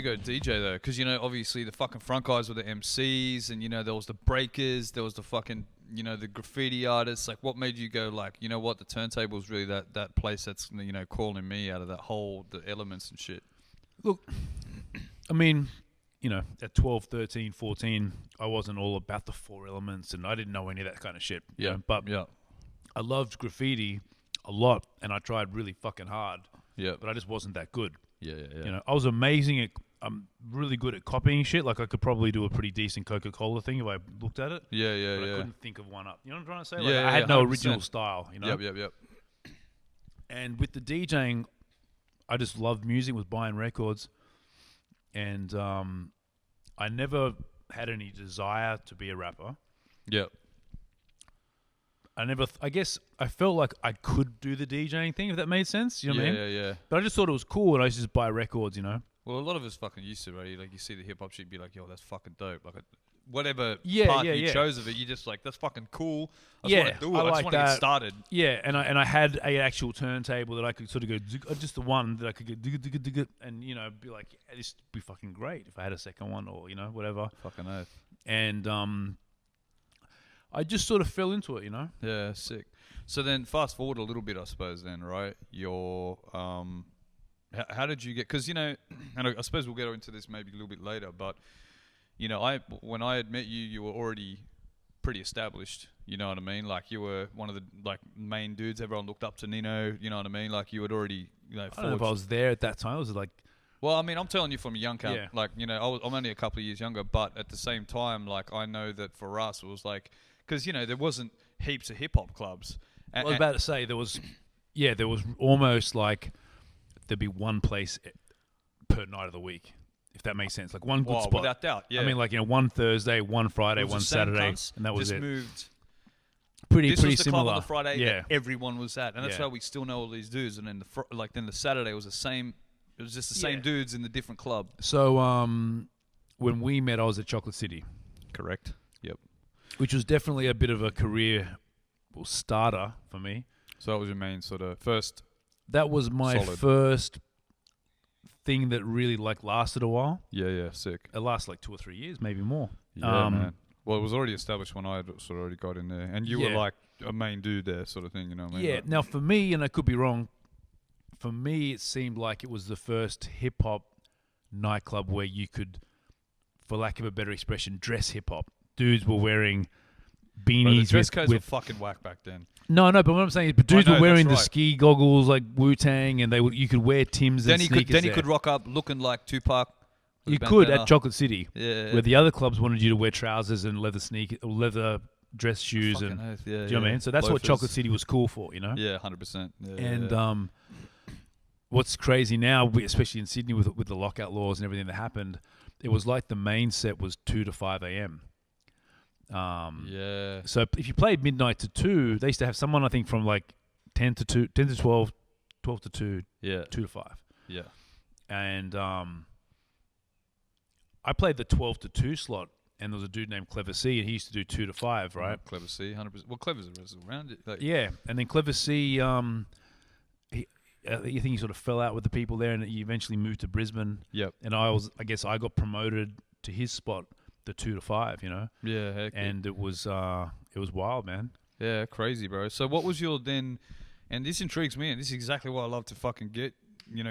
you go DJ though? Because obviously the fucking front guys were the MCs, and there was the breakers, there was the fucking the graffiti artists. Like, what made you go like, what, the turntable's really that place that's calling me out of that whole the elements and shit. Look, I mean, at 12, 13, 14, I wasn't all about the four elements, and I didn't know any of that kind of shit. Yeah, but I loved graffiti a lot, and I tried really fucking hard. Yeah, but I just wasn't that good. Yeah. I was amazing at. I'm really good at copying shit. Like, I could probably do a pretty decent Coca-Cola thing if I looked at it. Yeah. But I couldn't think of one up. You know what I'm trying to say? Like, I had no 100%. original style. Yep. And with the DJing, I just loved music. Was buying records, and I never had any desire to be a rapper. Yep. I guess I felt like I could do the DJing thing, if that made sense. You know what I mean? Yeah. But I just thought it was cool, and I used to just buy records, Well, a lot of us fucking used to, right? Like, you see the hip hop shit, be like, yo, that's fucking dope. Like, whatever part you chose of it, you just like, that's fucking cool. I just want to do it. I just want to get started. Yeah, and I had an actual turntable that I could sort of go, just the one that I could go, and be like, this would be fucking great if I had a second one, or whatever. Fucking oath. And I just sort of fell into it, Yeah, sick. So then, fast forward a little bit, I suppose. Then, right? Your how did you get? Because and I suppose we'll get into this maybe a little bit later. But when I had met you, you were already pretty established. You know what I mean? Like, you were one of the main dudes. Everyone looked up to Nino. You know what I mean? Like, you had already I don't know if I was there at that time. I was like, well, I mean, I'm telling you from a young count. Yeah. Like, I'm only a couple of years younger, but at the same time, like, I know that for us, it was like, because there wasn't heaps of hip hop clubs. I was about to say there was almost like there'd be one place per night of the week, if that makes sense. Like, one good spot. Without doubt, yeah. I mean, like, one Thursday, one Friday, one Saturday, and that was just it. Moved. Pretty this was the similar. club on the Friday that everyone was at, and that's Yeah. why we still know all these dudes. And then then the Saturday was the same. It was just the same dudes in the different club. So when we met, I was at Chocolate City. Correct. Yep. Which was definitely a bit of a career starter for me. So that was your main sort of first. That was my first thing that really lasted a while. Yeah, sick. It lasted like 2 or 3 years, maybe more. Yeah, man. Well, it was already established when I had sort of already got in there, and you were like a main dude there, sort of thing. You know what I mean? Yeah. Now, for me, and I could be wrong, for me, it seemed like it was the first hip hop nightclub where you could, for lack of a better expression, dress hip hop. Dudes were wearing beanies. Bro, the dress codes were fucking whack back then. No, but what I'm saying is, dudes were wearing the ski goggles like Wu-Tang, and you could wear Timbs and sneakers. Then you could rock up looking like Tupac. You could at Chocolate City, yeah. Where the other clubs wanted you to wear trousers and leather dress shoes, fucking and oath, yeah, do you know what I mean? So that's what Chocolate City was cool for, Yeah, 100%. Yeah, and what's crazy now, especially in Sydney with the lockout laws and everything that happened, it was like the main set was 2 to 5 a.m. Yeah. So if you played midnight to 2, they used to have someone, I think, from like 10 to 2, 10 to 12, 12 to 2, 2 to 5. Yeah. And I played the 12 to 2 slot, and there was a dude named Clever C, and he used to do 2 to 5, right? Clever C, 100%. Well, Clever's around it. Yeah, and then Clever C, I think he sort of fell out with the people there, and he eventually moved to Brisbane. Yep. And I guess I got promoted to his spot, the 2 to 5, Yeah, heck. And it was wild, man. Yeah, crazy, bro. So what was your then? And this intrigues me, and this is exactly why I love to fucking get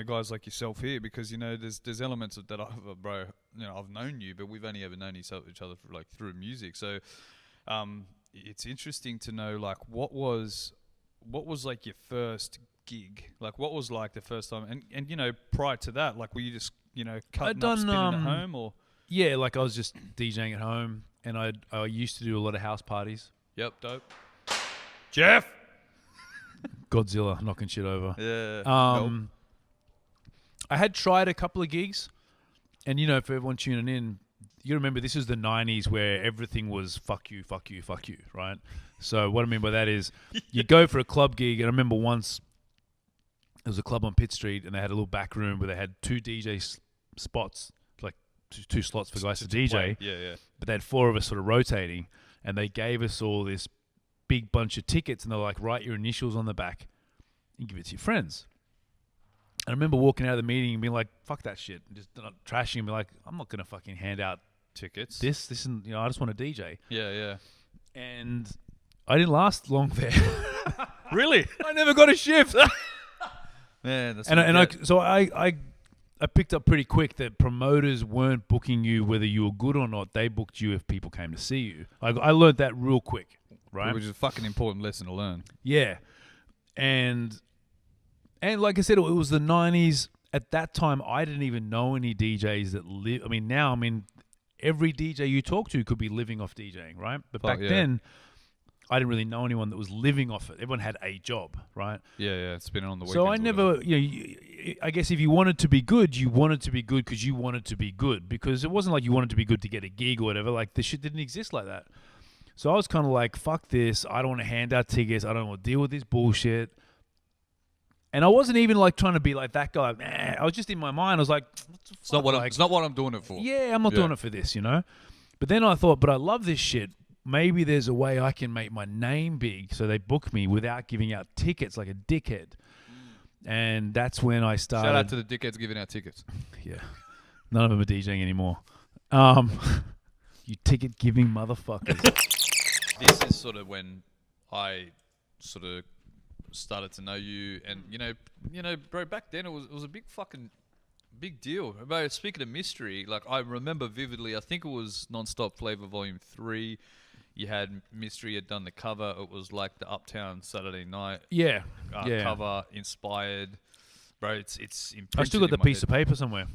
guys like yourself here, because there's elements of that I've known you, but we've only ever known each other for, like, through music. So it's interesting to know, like, what was like your first gig? Like, what was like the first time? And prior to that, like, were you just cutting up, spinning at home, or? Yeah, like, I was just DJing at home, and I used to do a lot of house parties. Yep, dope. Jeff. Godzilla knocking shit over. Yeah. I had tried a couple of gigs, and for everyone tuning in, you remember this is the 90s where everything was fuck you, fuck you, fuck you, right? So what I mean by that is you go for a club gig, and I remember once there was a club on Pitt Street, and they had a little back room where they had 2 DJ spots, like two slots for guys to DJ. Yeah. But they had 4 of us sort of rotating, and they gave us all this big bunch of tickets, and they're like, write your initials on the back and give it to your friends. I remember walking out of the meeting and being like, "Fuck that shit," and just not trashing and be like, "I'm not gonna fucking hand out Tickets. this, and I just want to DJ." Yeah. And I didn't last long there. Really? I never got a shift. Man, that's I picked up pretty quick that promoters weren't booking you whether you were good or not. They booked you if people came to see you. I learned that real quick, right? Which is a fucking important lesson to learn. Yeah, and like I said, it was the 90s. At that time, I didn't even know any DJs that live. I mean, now, every DJ you talk to could be living off DJing, right? But back then, I didn't really know anyone that was living off it. Everyone had a job, right? Yeah, spinning on the weekends. So I never, I guess if you wanted to be good, you wanted to be good because you wanted to be good. Because it wasn't like you wanted to be good to get a gig or whatever. Like, the shit didn't exist like that. So I was kind of like, fuck this. I don't want to hand out tickets. I don't want to deal with this bullshit. And I wasn't even like trying to be like that guy. Man, I was just in my mind. I was like, it's not what I'm doing it for. Yeah, I'm not doing it for this, But then I thought, but I love this shit. Maybe there's a way I can make my name big. So they book me without giving out tickets like a dickhead. And that's when I started. Shout out to the dickheads giving out tickets. Yeah. None of them are DJing anymore. You ticket giving motherfuckers. This is sort of when I sort of started to know you, and bro, back then it was a big deal. But speaking of mystery, like I remember vividly, I think it was Non-Stop Flavor Volume 3. You had Mystery had done the cover. It was like the Uptown Saturday Night cover inspired. Bro, it's imprinted. I still got the piece of paper somewhere.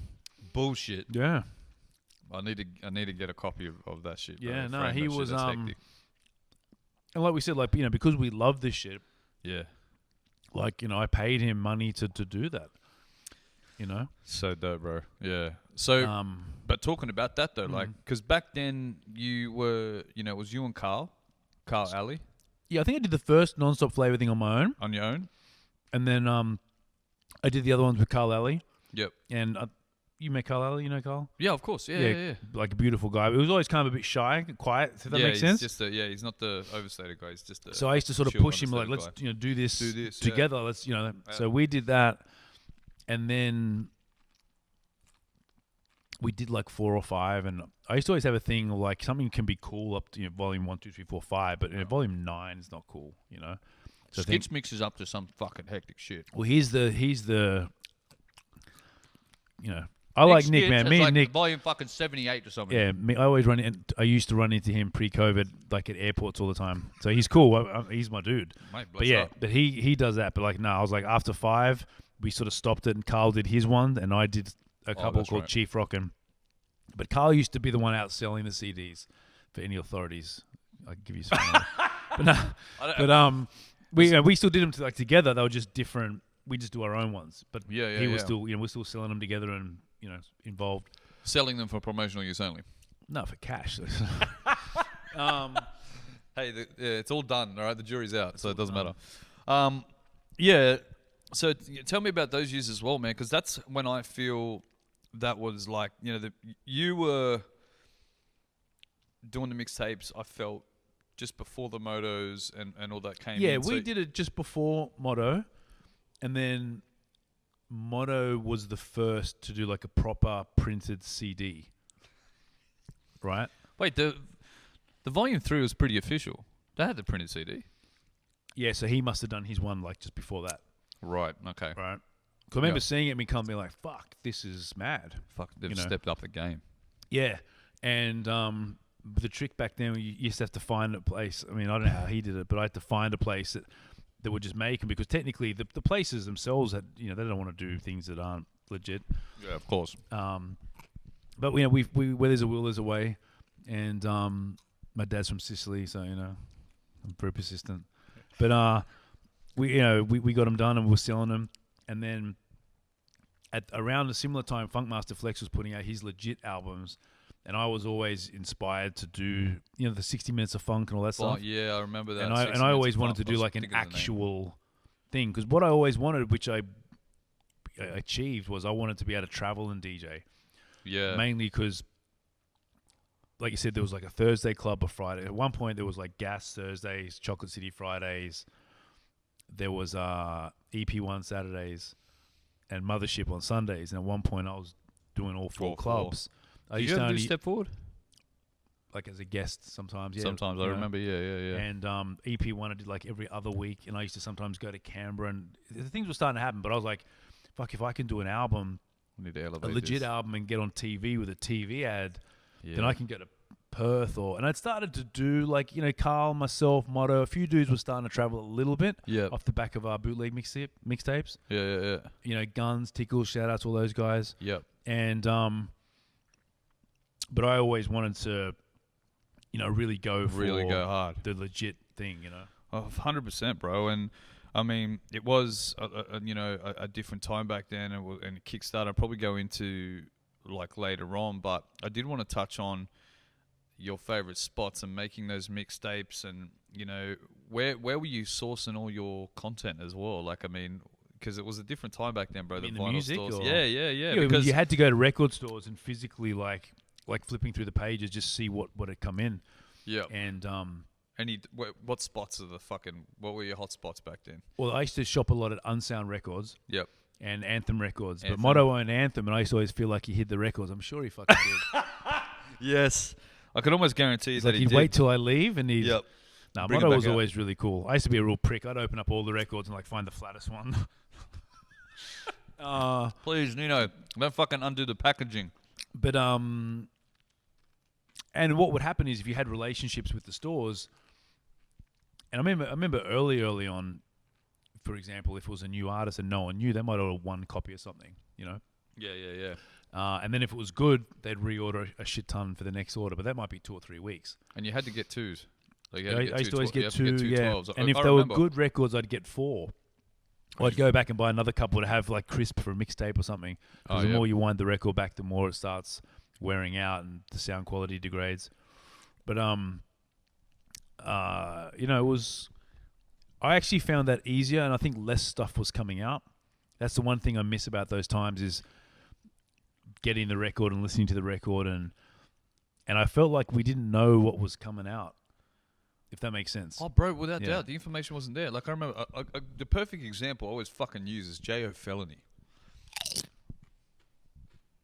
Bullshit. Yeah. I need to get a copy of that shit. Bro. Yeah, no, Frame he that was shit. That's hectic. And like we said, like because we love this shit. Yeah. Like, I paid him money to do that. So dope, bro. Yeah. So, but talking about that though, like, because back then you were, it was you and Carl Alley. Yeah, I think I did the first Non-Stop Flavor thing on my own. On your own? And then I did the other ones with Carl Alley. Yep. And you met Carl Alley, Carl? Yeah, of course. Yeah. Like a beautiful guy. He was always kind of a bit shy, quiet, if that makes sense. He's not the overstated guy. He's just so I used to sort of push him, like, let's do this together. Let's, So we did that. And then we did like 4 or 5, and I used to always have a thing like something can be cool up to volume 1, 2, 3, 4, 5, but volume 9 is not cool, So Skits mixes up to some fucking hectic shit. Well, he's the I like Nick, man. Me and Nick, volume fucking 78 or something. Yeah, I always I used to run into him pre-COVID, like at airports all the time. So he's cool. He's my dude. Mate, but yeah, but he does that. But like, no, I was like after 5, we sort of stopped it, and Carl did his one, and I did a couple called Chief Rockin'. But Carl used to be the one out selling the CDs for any authorities. I can give you some. We still did them together. They were just different. We just do our own ones. But he was still, we're still selling them together and involved. Selling them for promotional use only. No, for cash. Hey, it's all done. All right, the jury's out, so it doesn't matter. Yeah. So tell me about those years as well, man, because that's when I feel that was like, you were doing the mixtapes, I felt, just before the motos and all that came in. Yeah, we did it just before Moto, and then Moto was the first to do like a proper printed CD. Right? Wait, the volume 3 was pretty official. They had the printed CD. Yeah, so he must have done his one like just before that. Right, okay. Right. Because I remember seeing it and becoming like, fuck, this is mad. Fuck, they've stepped up the game. Yeah. And the trick back then, you used to have to find a place. I mean, I don't know how he did it, but I had to find a place that would just make them, because technically the places themselves had, they don't want to do things that aren't legit. Yeah, of course. But we where there's a will, there's a way. And my dad's from Sicily, so I'm very persistent. But we got them done and we were selling them, and then at around a similar time, Funkmaster Flex was putting out his legit albums, and I was always inspired to do the 60 Minutes of Funk and all that stuff. Yeah, I remember that. And I always wanted to do like an actual thing, because what I always wanted, which I achieved, was I wanted to be able to travel and DJ. Yeah. Mainly because, like you said, there was like a Thursday club, a Friday. At one point, there was like Gas Thursdays, Chocolate City Fridays. There was EP1 Saturdays. and Mothership on Sundays. And at one point, I was doing all four All four. clubs. I Did used you to ever do only Step Forward? like as a guest sometimes. Yeah, Sometimes I you know. remember. Yeah. And EP1 I did like every other week, and I used to sometimes go to Canberra, and the things were starting to happen. But I was like, fuck, if I can do an album, We need to a elevate legit this. album, and get on TV with a TV ad, Yeah. then I can go to Perth and I'd started to do like, Carl, myself, Motto, a few dudes were starting to travel a little bit Yeah. off the back of our bootleg mixtapes. Yeah. Guns, Tickles, shout out to all those guys. Yep. And but I always wanted to, really go for Go hard. the legit thing, 100%, bro. And I mean, it was a different time back then, and Kickstarter. I'll probably go into like later on, but I did want to touch on your favorite spots and making those mixtapes, and where were you sourcing all your content as well? Like, I mean, because it was a different time back then, bro. You The mean the vinyl music, stores. or- Yeah. Yeah, Because you had to go to record stores and physically like flipping through the pages, just see what had come in. yeah. And What spots are what were your hot spots back then? well, I used to shop a lot at Unsound Records. Yep. And Anthem Records. Anthem. But Motto owned Anthem, and I used to always feel like he hid the records. I'm sure he fucking did. Yes. I could almost guarantee He's that like, he he'd did. wait till I leave, and he'd... Yep. Nah, Bring it Motto back was out. always really cool. I used to be a real prick. I'd open up all the records and like find the flattest one. Please, Nino, don't fucking undo the packaging. But and what would happen is if you had relationships with the stores, and I remember early on, for example, if it was a new artist and no one knew, they might order one copy of something, Yeah. and then if it was good, they'd reorder a shit ton for the next order, but that might be 2 or 3 weeks. And you had to get twos. Like you I had to get used to two always tw- you get have to two, get two yeah. 12s. And if I they were remember. good records, I'd get 4. Or I'd go back and buy another couple to have like crisp for a mixtape or something. Because the more you wind the record back, the more it starts wearing out and the sound quality degrades. But it was. I actually found that easier, and I think less stuff was coming out. That's the one thing I miss about those times is getting the record and listening to the record, and I felt like we didn't know what was coming out. If that makes sense. Oh, bro, without Yeah. doubt, the information wasn't there. Like, I remember, the perfect example I always fucking use is J.O. Felony.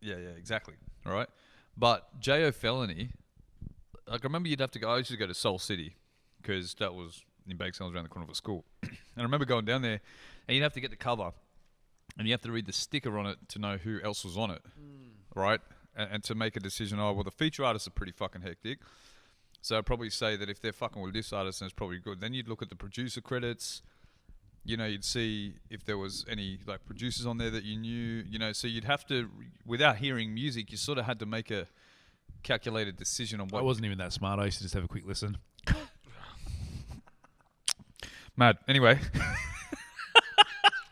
Yeah, exactly. All right? But J.O. Felony, like, I remember you'd have to go, I used to go to Soul City, because that was in Bakesells around the corner of a school. And I remember going down there, and you'd have to get the cover, and you have to read the sticker on it to know who else was on it, right? And to make a decision, the feature artists are pretty fucking hectic. So I'd probably say that if they're fucking with this artist, then it's probably good. Then you'd look at the producer credits. You'd see if there was any like producers on there that you knew. So you'd have to, without hearing music, you sort of had to make a calculated decision on what. I wasn't even that smart. I used to just have a quick listen. Mad. Anyway.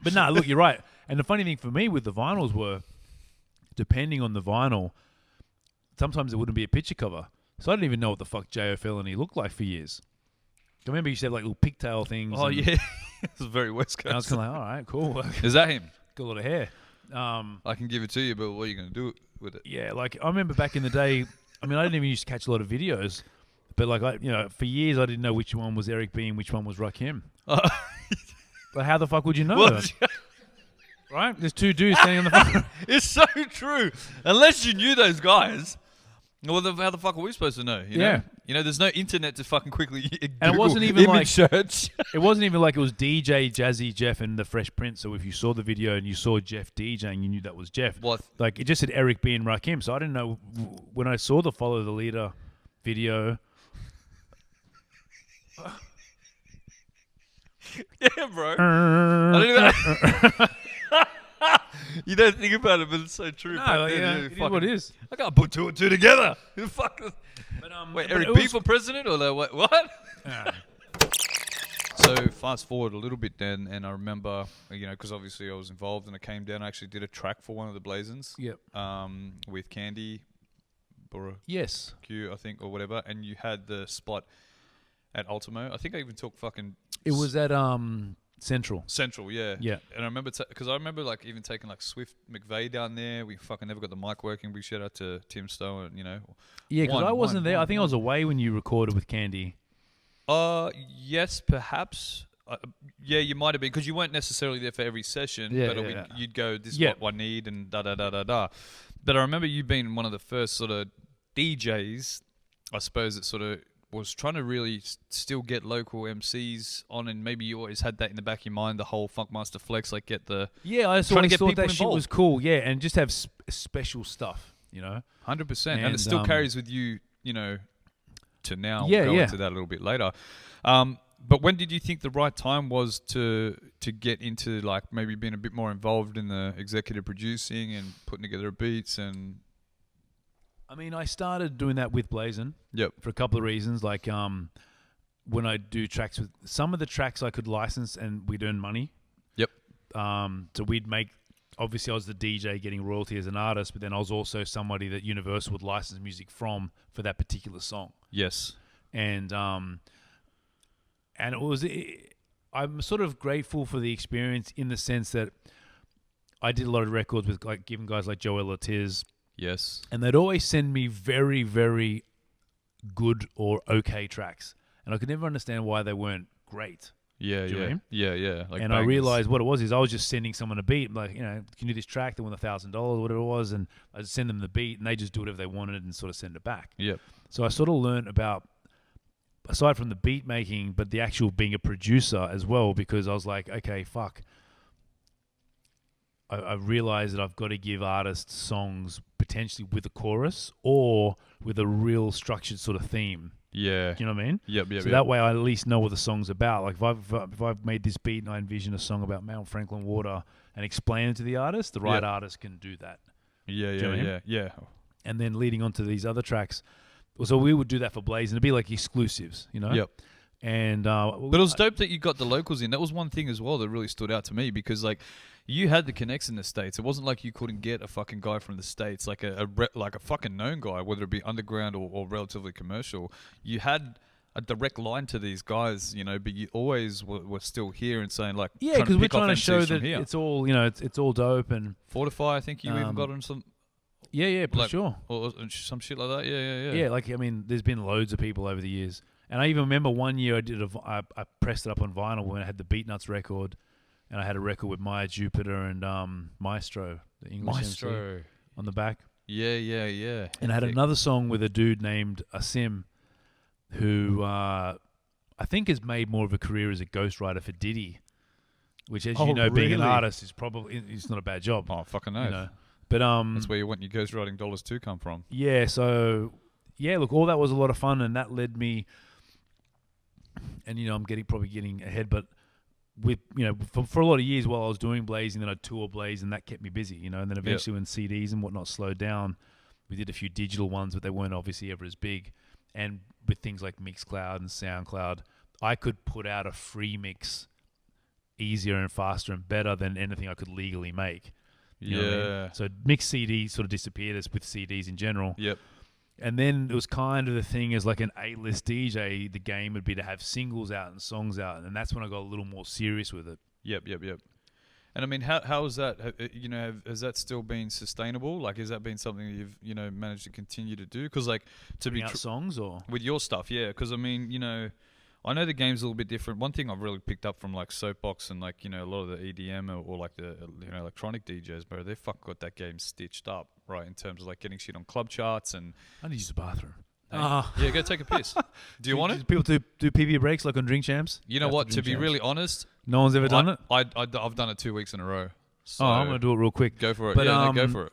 But look, you're right. And the funny thing for me with the vinyls were, depending on the vinyl, sometimes it wouldn't be a picture cover. So I didn't even know what the fuck J.O. Felony looked like for years. I remember you used to have like little pigtail things. Oh, yeah. It's very West Coast. And I was kind of like, all right, cool. Is that him? Got a lot of hair. I can give it to you, but what are you going to do with it? Yeah, like I remember back in the day, I didn't even used to catch a lot of videos. But like, for years I didn't know which one was Eric B and which one was Rakim. But how the fuck would you know? Well, right? There's 2 dudes standing on the front. it's so true. Unless you knew those guys. Well, how the fuck are we supposed to know? Yeah. There's no internet to fucking quickly Google And it wasn't even image like search. It wasn't even like it was DJ Jazzy Jeff and the Fresh Prince. So if you saw the video and you saw Jeff DJing, you knew that was Jeff. What? Like it just said Eric B and Rakim. So I didn't know when I saw the Follow the Leader video. Yeah, bro. I don't even. You don't think about it, but it's so true. No, Back like, then, yeah, you it is fucking- what it is. I can't put 2 and 2 together. Who the fuck? But, Wait, but Eric it B was- for president or like, what? Yeah. So fast forward a little bit then, and I remember, because obviously I was involved, and I came down. I actually did a track for one of the Blazons. Yep. With Candy, Bora Yes. Q, I think, or whatever, and you had the spot at Ultimo. I think I even took fucking. It was at Central. Central, yeah. Yeah. And I remember, because I remember like even taking like Swift McVeigh down there. We fucking never got the mic working. Big shout out to Tim Stowe, and Yeah, because I wasn't there. I think I was away when you recorded with Candy. Yes, perhaps. yeah, you might have been because you weren't necessarily there for every session. Yeah, but yeah. you'd go, this is Yeah. what I need, and da da da da da. But I remember you being one of the first sort of DJs, I suppose, that sort of was trying to really still get local MCs on, and maybe you always had that in the back of your mind, the whole Funkmaster Flex, like get the Yeah, I just trying to always get thought people that shit involved. was cool. Yeah, and just have special stuff, you know. 100%, and it And, still carries with you, you know, to now. Yeah, Go yeah. into that a little bit later. But when did you think the right time was to get into like maybe being a bit more involved in the executive producing and putting together beats and? I mean, I started doing that with Blazin'. Yep. For a couple of reasons, like when I do tracks with some of the tracks I could license and we'd earn money. Yep. So we'd make. Obviously, I was the DJ getting royalty as an artist, but then I was also somebody that Universal would license music from for that particular song. Yes. And it was. I'm sort of grateful for the experience in the sense that I did a lot of records with like giving guys like Joel Ortiz. Yes. And they'd always send me very, very good or okay tracks. And I could never understand why they weren't great. Yeah, Do you know what I yeah, mean? yeah, yeah. Like And I bangers. realized what it was is I was just sending someone a beat, like, you know, can you do this track? They want $1,000, whatever it was. And I'd send them the beat and they just do whatever they wanted and sort of send it back. Yep. So I sort of learned about, aside from the beat making, but the actual being a producer as well, because I was like, okay, fuck. I realized that I've got to give artists songs potentially with a chorus or with a real structured sort of theme. Yeah. Do you know what I mean? Yep. Yep. So that way I at least know what the song's about. Like if I've made this beat and I envision a song about Mount Franklin water and explain it to the artist, the right artist can do that. Yeah. Do you know Yeah. what I mean? Yeah. Yeah. And then leading on to these other tracks, so we would do that for Blaze and it'd be like exclusives, you know? Yep. And But it was dope that you got the locals in. That was one thing as well that really stood out to me because like you had the connects in the States. It wasn't like you couldn't get a fucking guy from the States, like a fucking known guy, whether it be underground or relatively commercial. You had a direct line to these guys, you know, but you always were still here and saying like, yeah, because we're pick off trying to MCs show from that here. it's all, you know, it's all dope and Fortify, I think you even got on some yeah, for like, sure. or some shit like that. Yeah. Yeah, like I mean, there's been loads of people over the years, and I even remember one year I pressed it up on vinyl when I had the Beatnuts record, and I had a record with Maya Jupiter and Maestro, the English MC, on the back. Yeah. And I had another song with a dude named Asim, who I think has made more of a career as a ghostwriter for Diddy, which, as you know, being an really? artist is probably it's not a bad job. Oh, fucking you oath. know. But That's where you want your ghostwriting dollars to come from. yeah, so yeah, look, all that was a lot of fun, and that led me. And you know, I'm probably getting ahead, but with you know, for a lot of years while I was doing Blazing, then I'd tour Blaze, and that kept me busy. You know, and then eventually when CDs and whatnot slowed down, we did a few digital ones, but they weren't obviously ever as big. And with things like Mixcloud and SoundCloud, I could put out a free mix easier and faster and better than anything I could legally make. You know what I mean? So mixed CDs sort of disappeared as with CDs in general. Yep. And then it was kind of the thing as like an A-list DJ, the game would be to have singles out and songs out. And that's when I got a little more serious with it. Yep. And I mean, how is that? You know, has that still been sustainable? Like, has that been something that you've, you know, managed to continue to do? Because like to be Out songs or with your stuff, yeah. Because I mean, you know, I know the game's a little bit different. One thing I've really picked up from like Soapbox and like, you know, a lot of the EDM or like the, you know, electronic DJs, bro, they fuck got that game stitched up, right? In terms of like getting shit on club charts and. I need to use the bathroom. Hey, yeah, go take a piss. Do you want it? People do PB breaks like on Drink Champs? You know what? To be really honest, no one's ever done it. I've done it 2 weeks in a row. So I'm gonna do it real quick. Go for it. But, Yeah, no, go for it.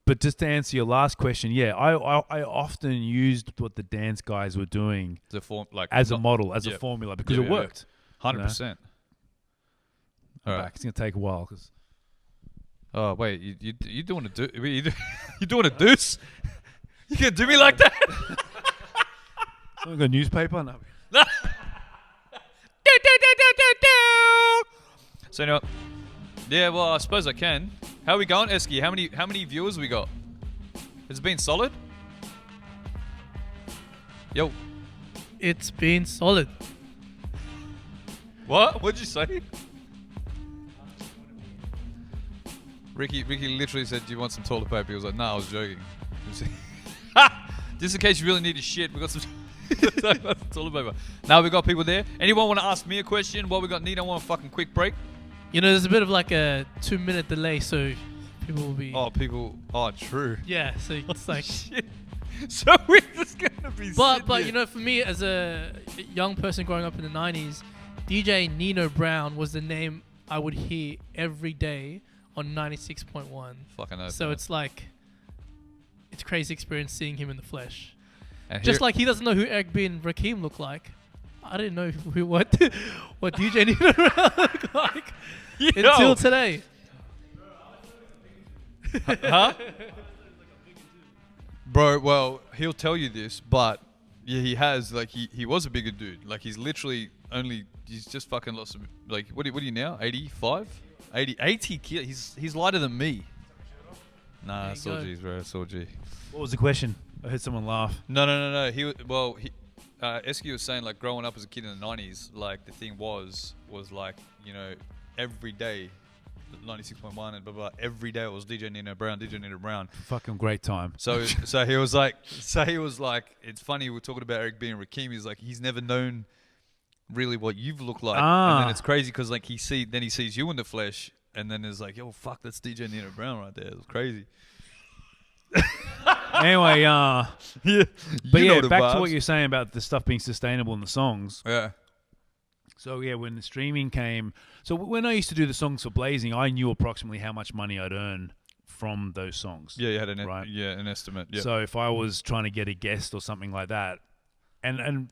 But just to answer your last question, yeah, I often used what the dance guys were doing The form, like as a model, as a formula, because it worked. 100%. I'm back. It's gonna take a while because. Oh wait, you doing a you doing a deuce? You gonna do me like that? I got a newspaper. No. So you know, yeah. Well, I suppose I can. How are we going, Esky? How many viewers we got? Has it been solid? Yo, It's been solid. what? What'd you say? Ricky literally said, "Do you want some toilet paper?" He was like, "No, I was joking." Just in case you really need to shit, we got some. That's what it's all about. Now we got people there. Anyone want to ask me a question? While we got Nino on a fucking quick break. You know, there's a bit of like a 2-minute delay, so people will be. Oh, true. Yeah, so it's like. Shit. So we're just gonna be. But you know, for me as a young person growing up in the 90s, DJ Nino Brown was the name I would hear every day on 96.1. Fucking oath, So man. it's like, it's a crazy experience seeing him in the flesh. And Just here- like he doesn't know who Grxnd and Rakim look like. I didn't know what DJ Nino Brown looked like until today. Huh? Bro, well, he'll tell you this, but yeah, he has, like, he was a bigger dude. Like, he's literally he's just fucking lost, like, what are you now? 85? 80 kilos. He's lighter than me. Nah, There that's you all go. G's, bro. That's all G. What was the question? I heard someone laugh. No. Esky was saying, like, growing up as a kid in the 90s, like, the thing was like, you know, every day, 96.1 and blah, blah, every day it was DJ Nino Brown. Fucking great time. So he was like, it's funny, we're talking about Eric B and Rakim. He's like, he's never known really what you've looked like. And then it's crazy because, like, he sees you in the flesh, and then it's like, yo, fuck, that's DJ Nino Brown right there. It was crazy. Anyway, Yeah. but You know yeah, the back vibes. to what you're saying about the stuff being sustainable in the songs. Yeah. So yeah, when the streaming came, so when I used to do the songs for Blazing, I knew approximately how much money I'd earn from those songs. Yeah, you had an Right. an estimate. Yeah. So if I was trying to get a guest or something like that, and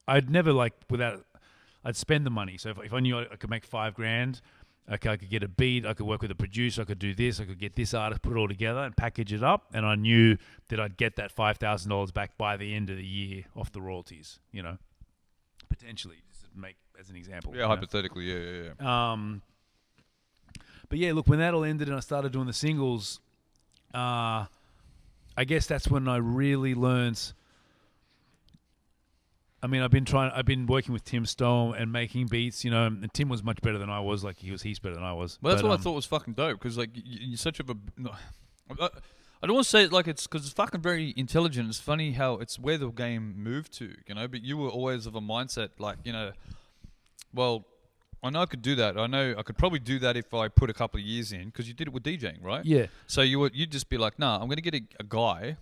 I'd never I'd spend the money. So if I knew I could make $5,000, I could get a beat, I could work with a producer, I could do this, I could get this artist, put it all together and package it up, and I knew that I'd get that $5,000 back by the end of the year off the royalties, you know, potentially, just to make as an example. yeah, you know? hypothetically, yeah. But yeah, look, when that all ended and I started doing the singles, I guess that's when I really learned. I mean, I've been working with Tim Stone and making beats, you know, and Tim was much better than I was. Like, he's better than I was. Well, that's But, what I thought was fucking dope, because, like, you're such of a... I don't want to say it like it's because it's fucking very intelligent. It's funny how it's where the game moved to, you know, but you were always of a mindset, like, you know, well, I know I could do that. I know I could probably do that if I put a couple of years in, because you did it with DJing, right? Yeah. So you'd just be like, nah, I'm going to get a guy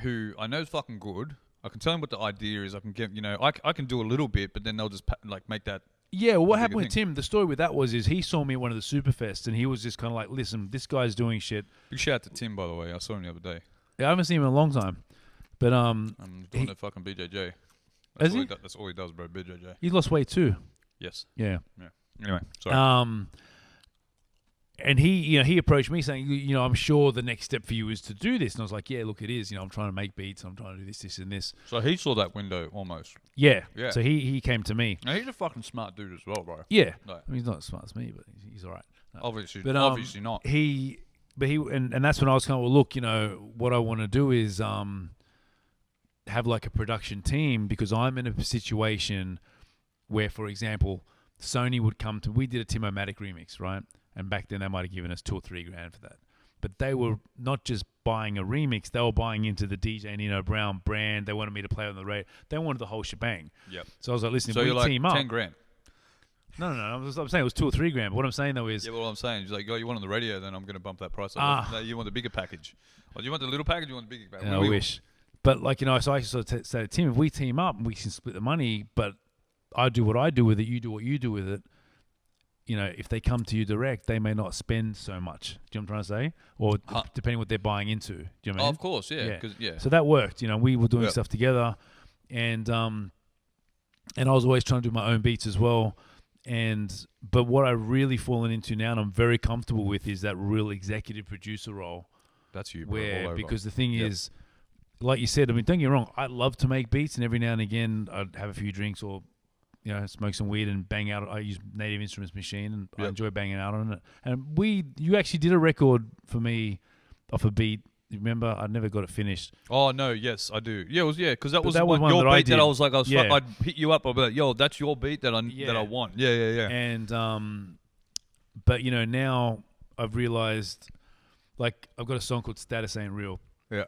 who I know is fucking good. I can tell him what the idea is. I can get, you know, I can do a little bit, but then they'll just make that. Yeah, well, what Bigger happened with thing. Tim, the story with that was he saw me at one of the Superfests and he was just kind of like, listen, this guy's doing shit. Big shout out to Tim, by the way. I saw him the other day. Yeah, I haven't seen him in a long time. But I'm doing the fucking BJJ. Is he? That's all he does, bro. BJJ. he lost weight too. Yes. Yeah. Anyway, sorry. And he approached me saying, you know, I'm sure the next step for you is to do this. And I was like, yeah, look, it is. You know, I'm trying to make beats. I'm trying to do this, and this. So he saw that window almost. Yeah. Yeah. So he came to me. Now he's a fucking smart dude as well, bro. Yeah. Like, I mean, he's not as smart as me, but he's all right. No. obviously, But obviously not. And that's when I was kind of, well, look, you know, what I want to do is have like a production team, because I'm in a situation where, for example, Sony would come to, we did a Timomatic remix, right? And back then they might have given us $2 or $3 for that. But they were not just buying a remix, they were buying into the DJ Nino Brown brand. They wanted me to play on the radio. They wanted the whole shebang. Yep. So I was like, listen, So if you're we like team up. 10 grand. No. I'm saying it was $2 or $3. But what I'm saying though is, Yeah, but what I'm saying is like, oh, you want on the radio, then I'm going to bump that price up. No, you want the bigger package. Or do you want the little package, or you want the bigger package? I wish. But like, you know, so I sort of say to Tim, if we team up, we can split the money, but I do what I do with it, you do what you do with it. You know, if they come to you direct, they may not spend so much. Do you know what I'm trying to say? Or depending what they're buying into. Do you know what I Oh, mean? of course, yeah. 'cause- yeah. So that worked. You know, we were doing Yep. stuff together, and I was always trying to do my own beats as well. But what I've really fallen into now, and I'm very comfortable with, is that real executive producer role. That's you, bro, all over. Because the thing Yep. is, like you said, I mean, don't get me wrong, I love to make beats, and every now and again I'd have a few drinks or, you know, smoke some weed and bang out. I use Native Instruments machine, and I Yep. enjoy banging out on it. And you actually did a record for me off a beat. You remember? I never got it finished. Oh no, yes, I do. Yeah, it was because that But was that was one, one your that I beat that did. I was like, Yeah. I'd hit you up. I'd be like, yo, that's your beat that I Yeah. want. Yeah. And but you know, now I've realized, like, I've got a song called "Status Ain't Real." Yeah.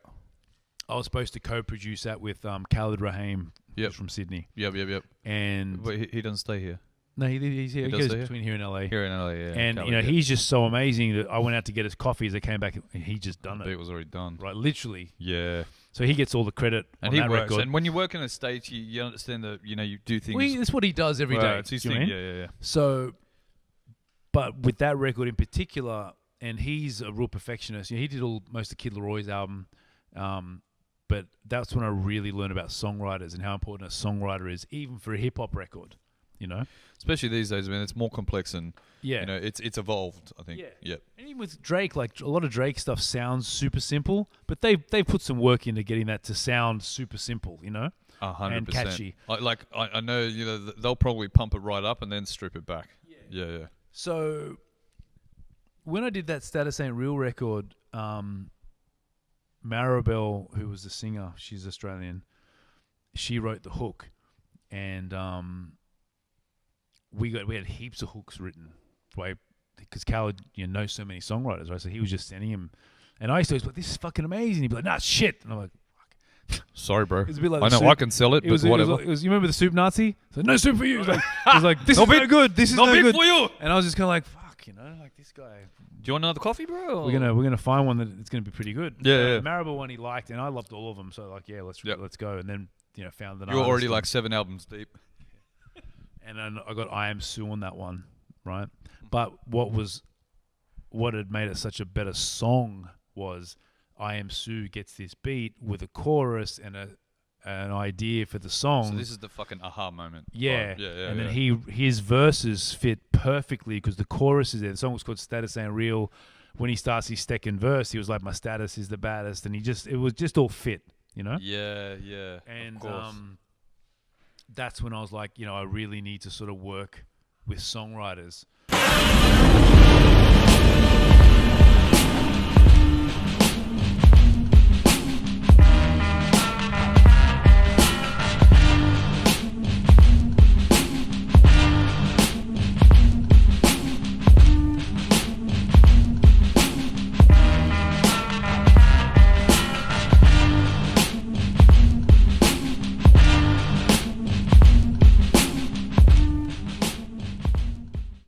I was supposed to co-produce that with Khalid Rahim, who's from Sydney. Yep. And But he doesn't stay here. no, he's here. He does goes stay here? between here and LA. Here in LA, yeah. And Cali, he's just so amazing that I went out to get his coffee as I came back, and he just done It it. was already done. Right, literally. Yeah. So he gets all the credit And on he that works. record. And when you work in the States, you understand that, you do things. Well, that's what he does every day. It's his do you know thing. what I mean? Yeah. So, but with that record in particular, and he's a real perfectionist. He did most of Kid Leroy's album, but that's when I really learned about songwriters and how important a songwriter is, even for a hip hop record. Especially these days, man. It's more complex and Yeah. it's evolved. I think. Yeah. Yep. And even with Drake, like a lot of Drake stuff sounds super simple, but they put some work into getting that to sound super simple. 100%. And catchy. I know. They'll probably pump it right up and then strip it back. Yeah. So when I did that Status Ain't Real record, Maribel, who was the singer, she's Australian, she wrote the hook, and we had heaps of hooks written because Khaled knows so many songwriters, right? So he was just sending him, and I used to always be like, "This is fucking amazing." He'd be like, "Nah, shit," and I'm like, Sorry, bro. It's a bit like I the know soup. I can sell it, but whatever. You remember the soup Nazi? So, no soup for you. It was like, this is no good. This is Not no bit good. for you. And I was just kind of like, fuck, like this guy. Do you want another coffee, bro? We're gonna find one that it's gonna be pretty good. Yeah. The Maribel one he liked, and I loved all of them. So let's go. And then found the. You were already like 7 albums deep. And then I got I Am Sue on that one, right? But what had made it such a better song was I Am Sue gets this beat with a chorus and an idea for the song. So this is the fucking aha moment. Yeah. Yeah. And then his verses fit perfectly because the chorus is there. The song was called Status Ain't Real. When he starts his second verse, he was like, my status is the baddest. And it was just all fit, Yeah. And of course. That's when I was like, I really need to sort of work with songwriters.